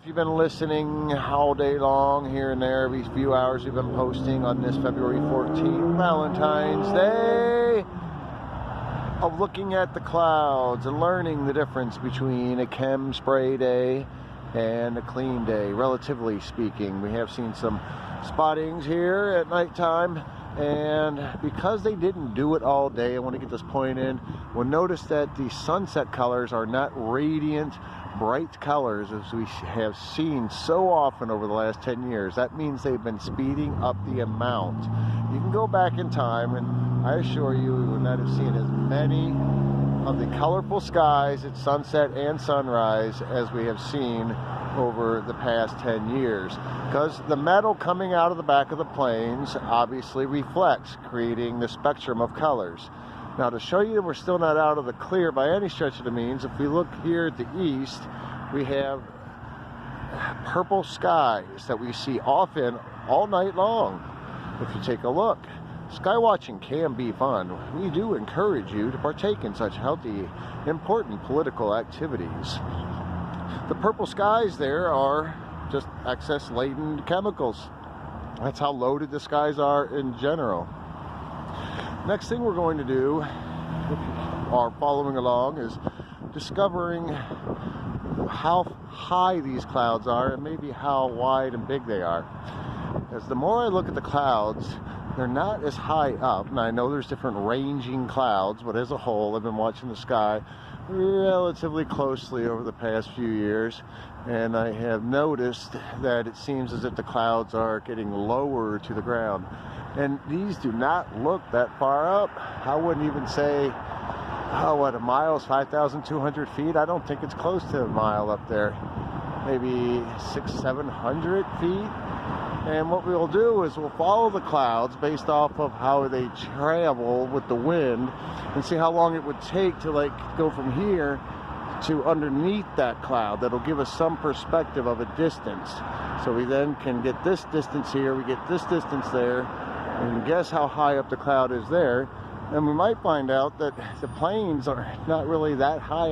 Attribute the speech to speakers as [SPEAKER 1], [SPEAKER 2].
[SPEAKER 1] You've been listening all day long, here and there, every few hours we've been posting on this February 14th, Valentine's Day, of looking at the clouds and learning the difference between a chem spray day and a clean day, relatively speaking. We have seen some spottings here at nighttime, and because they didn't do it all day, I want to get this point in, we'll notice that the sunset colors are not radiant, bright colors as we have seen so often over the last 10 years. That means they've been speeding up the amount. You can go back in time, and I assure you we would not have seen as many of the colorful skies at sunset and sunrise as we have seen over the past 10 years, because the metal coming out of the back of the planes obviously reflects, creating the spectrum of colors. Now, to show you that we're still not out of the clear by any stretch of the means, if we look here at the east, we have purple skies that we see often all night long. If you take a look, sky watching can be fun. We do encourage you to partake in such healthy, important political activities. The purple skies there are just excess laden chemicals. That's how loaded the skies are in general. Next thing we're going to do, if you are following along, is discovering how high these clouds are and maybe how wide and big they are. As the more I look at the clouds, they're not as high up, and I know there's different ranging clouds, but as a whole, I've been watching the sky relatively closely over the past few years, and I have noticed that it seems as if the clouds are getting lower to the ground. And these do not look that far up. I wouldn't even say, a mile is 5,200 feet? I don't think it's close to a mile up there. Maybe 600-700 feet. And what we'll do is we'll follow the clouds based off of how they travel with the wind and see how long it would take to go from here to underneath that cloud. That'll give us some perspective of a distance. So we then can get this distance here, we get this distance there, and guess how high up the cloud is there. And we might find out that the planes are not really that high